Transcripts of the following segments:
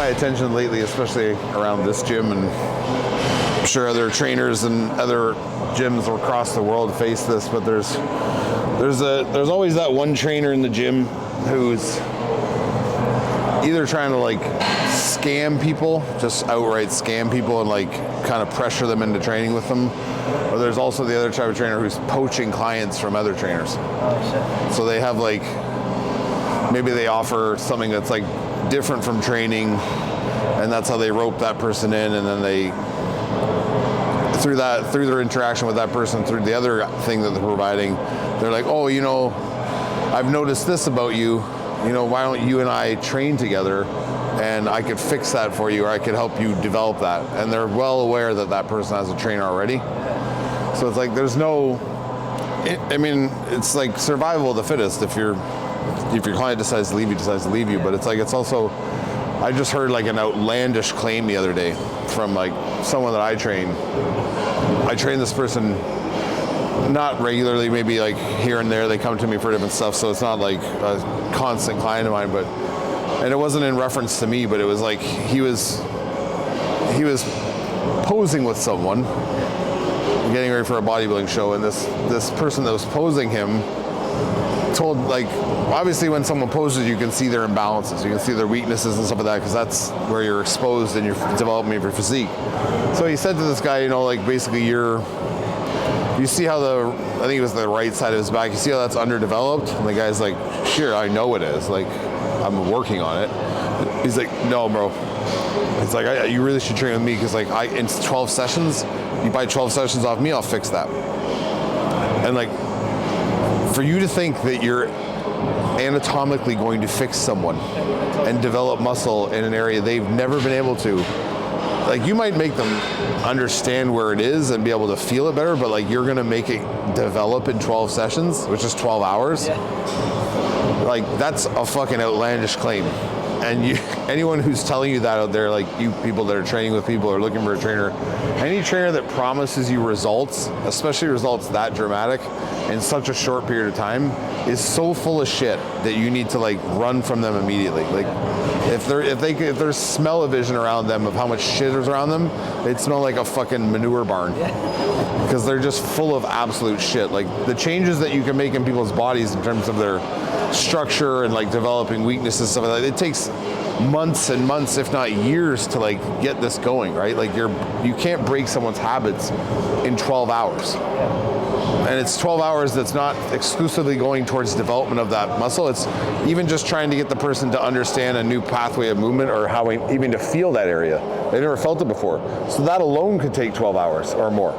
my attention lately, especially around this gym, and I'm sure other trainers and other gyms across the world face this, but there's always that one trainer in the gym who's either trying to like scam people, just outright scam people and like kind of pressure them into training with them, or there's also the other type of trainer who's poaching clients from other trainers. Oh, shit. So they have like, maybe they offer something that's like different from training, and that's how they rope that person in, and then they, through their interaction with that person, through the other thing that they're providing, they're like, oh, you know, I've noticed this about you, you know, why don't you and I train together, and I could fix that for you, or I could help you develop that. And they're well aware that that person has a trainer already. So it's like, there's no, I mean, it's like survival of the fittest. If your client decides to leave you, decides to leave you. But it's like, it's also, I just heard like an outlandish claim the other day from like someone that I train. I train this person not regularly, maybe like here and there, they come to me for different stuff, so it's not like a constant client of mine, and it wasn't in reference to me, but it was like he was posing with someone, getting ready for a bodybuilding show, and this person that was posing him told, like, obviously when someone poses, you can see their imbalances, you can see their weaknesses and stuff like that, because that's where you're exposed in your development of your physique. So he said to this guy, you know, like, basically you see how I think it was the right side of his back, you see how that's underdeveloped? And the guy's like, sure, I know it is, like, I'm working on it. He's like, no, bro. It's like, you really should train with me, because like, in 12 sessions, you buy 12 sessions off me, I'll fix that. And like, for you to think that you're anatomically going to fix someone and develop muscle in an area they've never been able to, like, you might make them understand where it is and be able to feel it better, but like, you're gonna make it develop in 12 sessions, which is 12 hours. Yeah. Like, that's a fucking outlandish claim. And anyone who's telling you that out there, like you people that are training with people or looking for a trainer, any trainer that promises you results, especially results that dramatic in such a short period of time, is so full of shit that you need to like run from them immediately. Like, if there's smell-o-vision around them of how much shit is around them, they'd smell like a fucking manure barn. Because they're just full of absolute shit. Like, the changes that you can make in people's bodies in terms of their structure and like developing weaknesses, stuff like that, it takes months and months, if not years, to like get this going, right? Like, you can't break someone's habits in 12 hours. And it's 12 hours that's not exclusively going towards development of that muscle. It's even just trying to get the person to understand a new pathway of movement, or how even to feel that area. They never felt it before. So that alone could take 12 hours or more.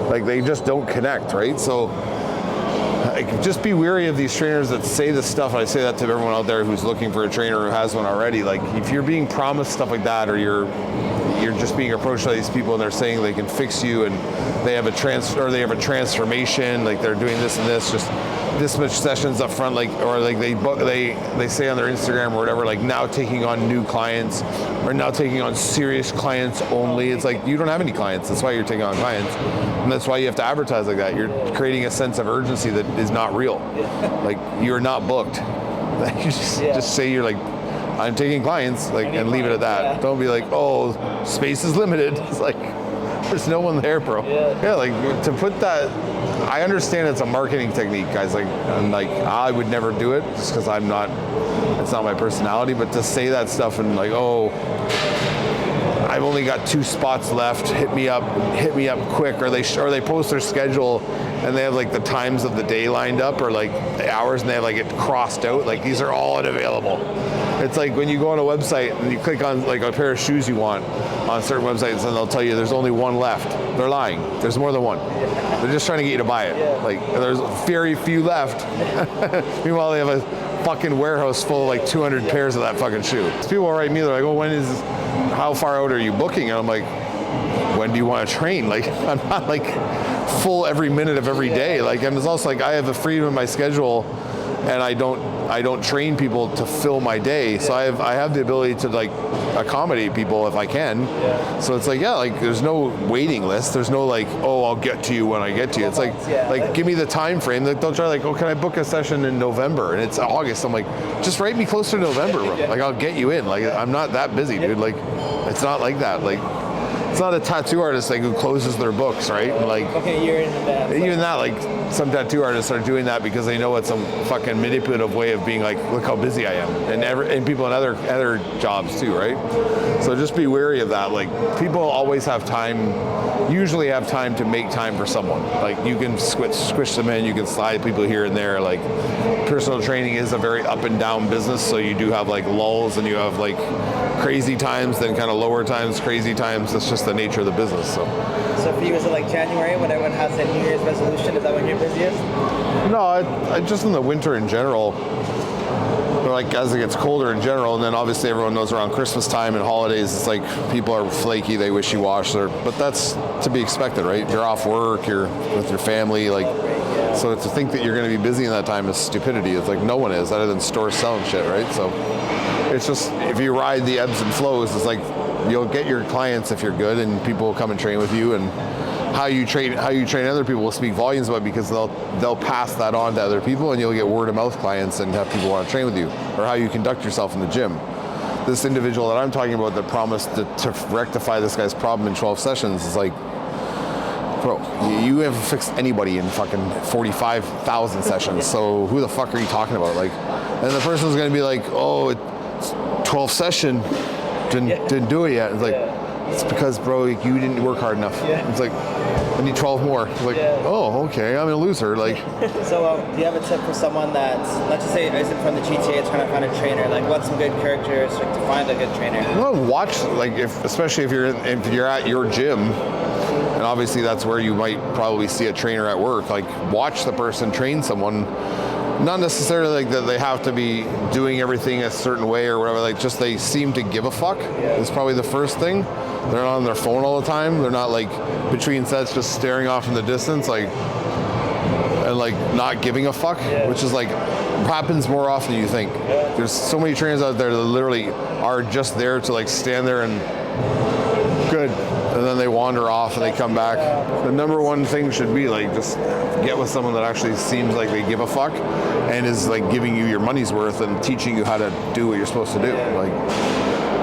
Like, they just don't connect, right? So like, just be wary of these trainers that say this stuff. I say that to everyone out there who's looking for a trainer who has one already. Like, if you're being promised stuff like that, or you're just being approached by these people and they're saying they can fix you, and they have a transformation, like they're doing this and this, just this much sessions up front, like, or like they say on their Instagram or whatever, like, now taking on new clients, or now taking on serious clients only. It's like, you don't have any clients. That's why you're taking on clients, and that's why you have to advertise like that. You're creating a sense of urgency that is not real. Like, you're not booked. You just say you're like, I'm taking clients, like, and leave it at that. Yeah. Don't be like, oh, space is limited. It's like, there's no one there, bro. Yeah, like, to put that, I understand it's a marketing technique, guys. Like, I'm like, I would never do it just because it's not my personality. But to say that stuff and like, oh, I've only got 2 spots left, hit me up quick, or they post their schedule and they have like the times of the day lined up, or like the hours, and they have like it crossed out, like, these are all unavailable. It's like when you go on a website and you click on like a pair of shoes you want on certain websites, and they'll tell you there's only one left. They're lying. There's more than one. They're just trying to get you to buy it. Like, there's very few left. Meanwhile, they have a fucking warehouse full of like 200 pairs of that fucking shoe. People will write me, they're like, oh, how far out are you booking? And I'm like, when do you want to train? Like, I'm not like full every minute of every day. Like, and it's also like, I have a freedom in my schedule and I don't train people to fill my day. So I have the ability to like accommodate people if I can. Yeah. So it's like, yeah, like there's no waiting list. There's no like, oh, I'll get to you when I get to you. It's like, give me the time frame. They'll try like, oh, can I book a session in November? And it's August. I'm like, just write me closer to November, bro. Like I'll get you in. Like I'm not that busy, dude. Like it's not like that. Like it's not a tattoo artist like who closes their books, right? Like okay, you're in that. Even that, like some tattoo artists are doing that because they know it's some fucking manipulative way of being like, look how busy I am, and people in other jobs too, right? So just be wary of that. Like people always have time, usually have time to make time for someone. Like you can squish them in, you can slide people here and there. Like personal training is a very up and down business, so you do have like lulls and you have like crazy times, then kind of lower times, crazy times. That's just the nature of the business. So for you, is it like January when everyone has their New Year's resolution? Is that when you're busiest? No, I just in the winter in general, or like as it gets colder in general, and then obviously everyone knows around Christmas time and holidays, it's like people are flaky, they wishy-washy, but that's to be expected, right? You're off work, you're with your family, like, so to think that you're going to be busy in that time is stupidity. It's like no one is, other than stores selling shit, right? So it's just, if you ride the ebbs and flows, it's like you'll get your clients if you're good, and people will come and train with you, and how you train other people will speak volumes about, because they'll pass that on to other people, and you'll get word of mouth clients and have people want to train with you, or how you conduct yourself in the gym. This individual that I'm talking about that promised to rectify this guy's problem in 12 sessions is like, bro, you haven't fixed anybody in fucking 45,000 sessions, so who the fuck are you talking about? Like, and the person's gonna be like, oh, it's 12 session, didn't do it yet. It's like, it's because, bro, you didn't work hard enough. It's like, I need 12 more. It's like, oh, okay, I'm a loser. Like, so do you have a tip for someone that's, let's just say, isn't from the GTA, trying to find a trainer? Like, what's some good characteristics to find a good trainer? Well, watch, like, especially if you're at your gym, and obviously that's where you might probably see a trainer at work. Like, watch the person train someone. Not necessarily like that they have to be doing everything a certain way or whatever, like just they seem to give a fuck is probably the first thing. They're not on their phone all the time. They're not like between sets just staring off in the distance, like, and like not giving a fuck, which is like happens more often than you think. There's so many trainers out there that literally are just there to like stand there and good, and then they wander off and they come back. The number one thing should be like just get with someone that actually seems like they give a fuck and is like giving you your money's worth and teaching you how to do what you're supposed to do. Like,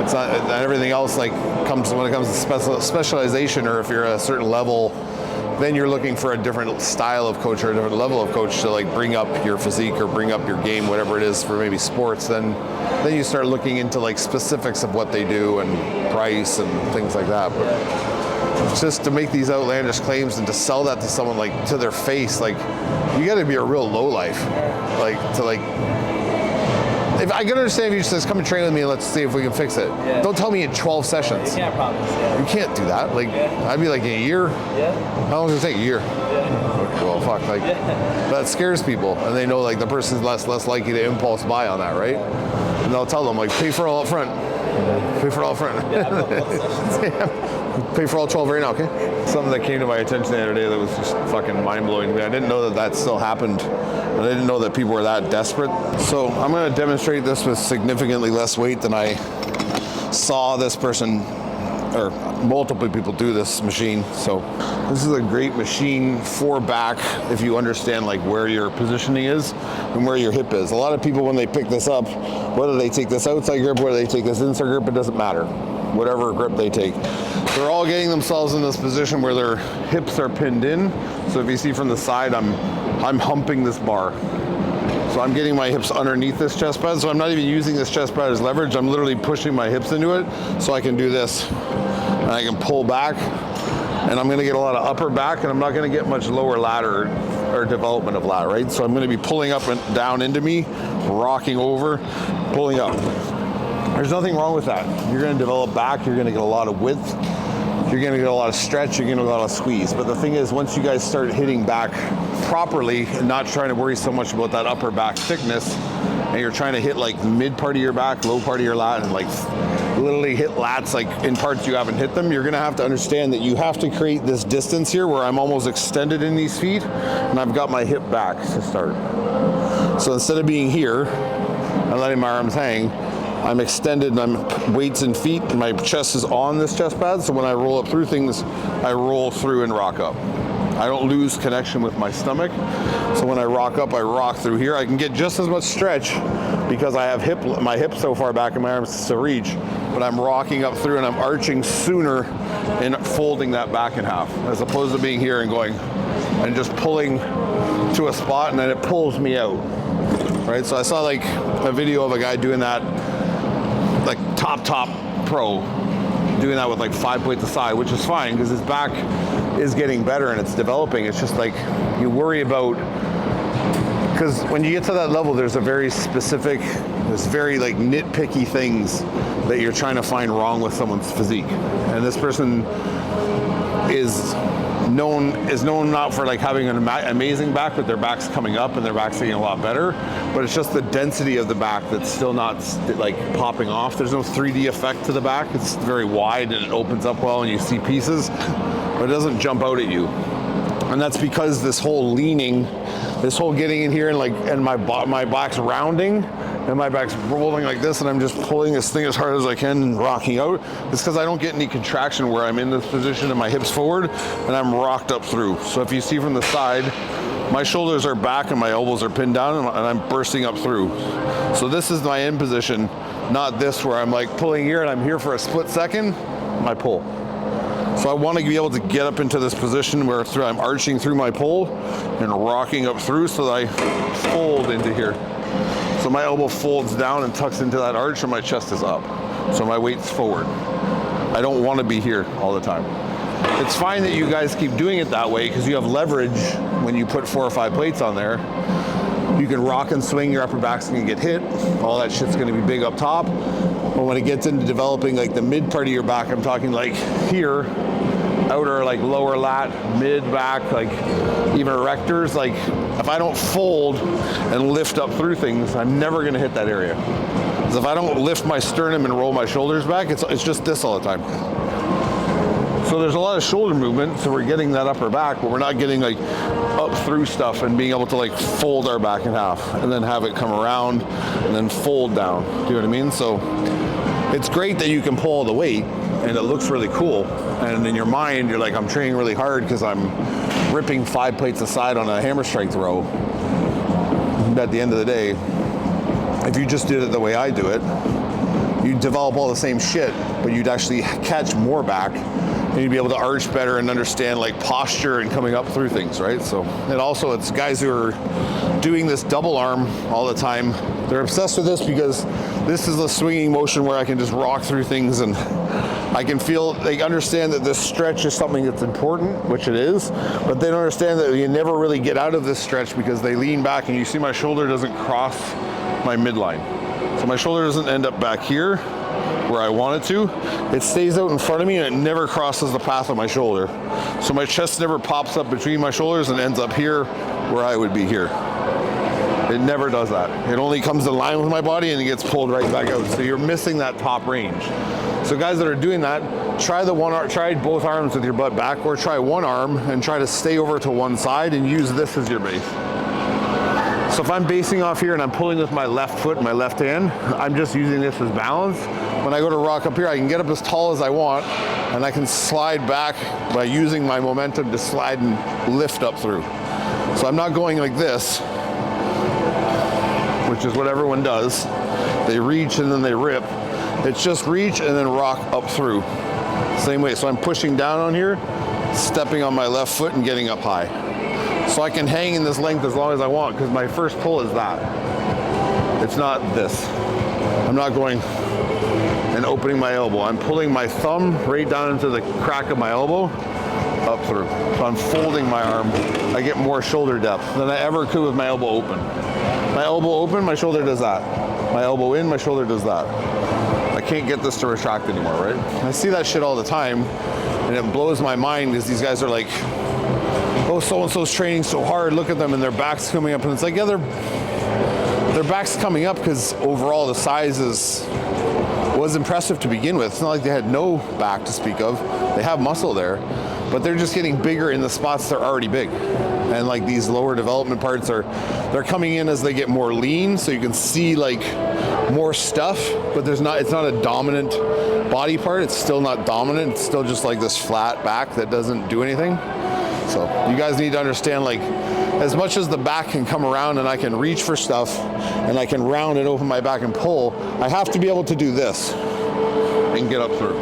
it's not everything else like comes when it comes to specialization, or if you're at a certain level, then you're looking for a different style of coach or a different level of coach to like bring up your physique or bring up your game, whatever it is for maybe sports. Then you start looking into like specifics of what they do and price and things like that. But just to make these outlandish claims and to sell that to someone like to their face, like you got to be a real lowlife, like to like. If I can understand if you just come and train with me and let's see if we can fix it. Don't tell me in 12 sessions. You can't promise. You can't do that. Like I'd be like in a year. How long does it take? A year. Well, fuck. Like that scares people, and they know like the person's less likely to impulse buy on that, right? And they'll tell them like pay for all up front. Pay for all up front. Pay for all 12 right now, okay? Something that came to my attention the other day that was just fucking mind-blowing to me. I didn't know that still happened. And I didn't know that people were that desperate. So I'm going to demonstrate this with significantly less weight than I saw this person, or multiple people do this machine. So this is a great machine for back if you understand like where your positioning is and where your hip is. A lot of people when they pick this up, whether they take this outside grip, whether they take this inside grip, it doesn't matter. Whatever grip they take, they're all getting themselves in this position where their hips are pinned in. So if you see from the side, I'm humping this bar. So I'm getting my hips underneath this chest pad. So I'm not even using this chest pad as leverage. I'm literally pushing my hips into it so I can do this. And I can pull back, and I'm gonna get a lot of upper back, and I'm not gonna get much lower ladder or development of ladder, right? So I'm gonna be pulling up and down into me, rocking over, pulling up. There's nothing wrong with that. You're gonna develop back, you're gonna get a lot of width, you're gonna get a lot of stretch, you're gonna get a lot of squeeze. But the thing is, once you guys start hitting back properly and not trying to worry so much about that upper back thickness, and you're trying to hit like the mid part of your back, low part of your lat, and like literally hit lats like in parts you haven't hit them, you're gonna have to understand that you have to create this distance here where I'm almost extended in these feet and I've got my hip back to start. So instead of being here and letting my arms hang, I'm extended and I'm weights in feet and my chest is on this chest pad. So when I roll up through things, I roll through and rock up. I don't lose connection with my stomach. So when I rock up, I rock through here. I can get just as much stretch because I have my hips so far back and my arms to reach, but I'm rocking up through and I'm arching sooner and folding that back in half, as opposed to being here and going and just pulling to a spot and then it pulls me out, right? So I saw like a video of a guy doing that, like top pro, doing that with like 5 plates a side, which is fine because his back is getting better and it's developing. It's just like you worry about, because when you get to that level, there's a very specific, there's very like nitpicky things that you're trying to find wrong with someone's physique. And this person is known not for like having an amazing back, but their back's coming up and their back's getting a lot better. But it's just the density of the back that's still not like popping off. There's no 3D effect to the back. It's very wide and it opens up well and you see pieces, but it doesn't jump out at you. And that's because this whole leaning, this whole getting in here and my back's rounding and my back's rolling like this and I'm just pulling this thing as hard as I can and rocking out. It's because I don't get any contraction where I'm in this position and my hips forward and I'm rocked up through. So if you see from the side, my shoulders are back and my elbows are pinned down and I'm bursting up through. So this is my end position, not this where I'm like pulling here and I'm here for a split second, I pull. So I want to be able to get up into this position where I'm arching through my pull and rocking up through so that I fold into here. So my elbow folds down and tucks into that arch and my chest is up. So my weight's forward. I don't want to be here all the time. It's fine that you guys keep doing it that way because you have leverage when you put 4 or 5 plates on there. You can rock and swing, your upper back's gonna get hit. All that shit's gonna be big up top. But when it gets into developing like the mid part of your back, I'm talking like here, outer like lower lat, mid back, like even erectors, like if I don't fold and lift up through things, I'm never gonna hit that area. Because if I don't lift my sternum and roll my shoulders back, it's just this all the time. So there's a lot of shoulder movement, so we're getting that upper back, but we're not getting like up through stuff and being able to like fold our back in half and then have it come around and then fold down. Do you know what I mean? So it's great that you can pull all the weight and it looks really cool. And in your mind, you're like, I'm training really hard because I'm ripping 5 plates aside on a hammer strength row. But at the end of the day, if you just did it the way I do it, you'd develop all the same shit, but you'd actually catch more back and you'd be able to arch better and understand like posture and coming up through things, right? So, and also it's guys who are doing this double arm all the time. They're obsessed with this because this is a swinging motion where I can just rock through things and I can feel, they understand that this stretch is something that's important, which it is, but they don't understand that you never really get out of this stretch because they lean back and you see my shoulder doesn't cross my midline. So my shoulder doesn't end up back here where I want it to. It stays out in front of me and it never crosses the path of my shoulder. So my chest never pops up between my shoulders and ends up here where I would be here. It never does that. It only comes in line with my body and it gets pulled right back out. So you're missing that top range. So guys that are doing that, try both arms with your butt back, or try one arm and try to stay over to one side and use this as your base. So if I'm basing off here and I'm pulling with my left foot and my left hand, I'm just using this as balance. When I go to rock up here, I can get up as tall as I want and I can slide back by using my momentum to slide and lift up through. So I'm not going like this, which is what everyone does. They reach and then they rip. It's just reach and then rock up through. Same way, so I'm pushing down on here, stepping on my left foot and getting up high. So I can hang in this length as long as I want because my first pull is that. It's not this. I'm not going and opening my elbow. I'm pulling my thumb right down into the crack of my elbow, up through. So I'm folding my arm. I get more shoulder depth than I ever could with my elbow open. My elbow open, my shoulder does that. My elbow in, my shoulder does that. I can't get this to retract anymore, right? I see that shit all the time and it blows my mind because these guys are like, oh, so-and-so's training so hard, look at them and their back's coming up. And it's like, yeah, their back's coming up because overall the size is was impressive to begin with. It's not like they had no back to speak of. They have muscle there, but they're just getting bigger in the spots they're already big. And like these lower development parts they're coming in as they get more lean, so you can see like more stuff, but it's not a dominant body part. It's still not dominant. It's still just like this flat back that doesn't do anything. So you guys need to understand, like, as much as the back can come around and I can reach for stuff and I can round and open my back and pull, I have to be able to do this and get up through.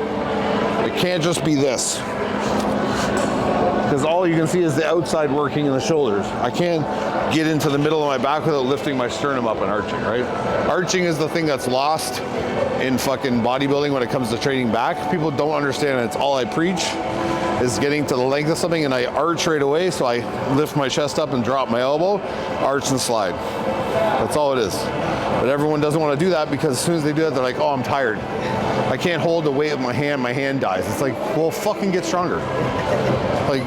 It can't just be this, because all you can see is the outside working in the shoulders. I can't get into the middle of my back without lifting my sternum up and arching, right? Arching is the thing that's lost in fucking bodybuilding when it comes to training back. People don't understand it. It's all I preach, is getting to the length of something, and I arch right away, so I lift my chest up and drop my elbow, arch and slide. That's all it is. But everyone doesn't want to do that, because as soon as they do that, they're like, oh, I'm tired. I can't hold the weight of my hand dies. It's like, well, fucking get stronger. Like,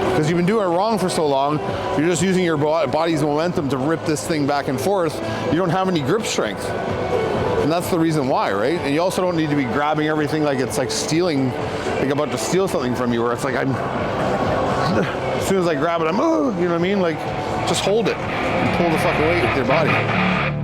because you've been doing it wrong for so long, you're just using your body's momentum to rip this thing back and forth. You don't have any grip strength. And that's the reason why, right? And you also don't need to be grabbing everything like it's like stealing, like about to steal something from you, where it's like as soon as I grab it, I'm, oh, you know what I mean? Like, just hold it and pull the fuck away with your body.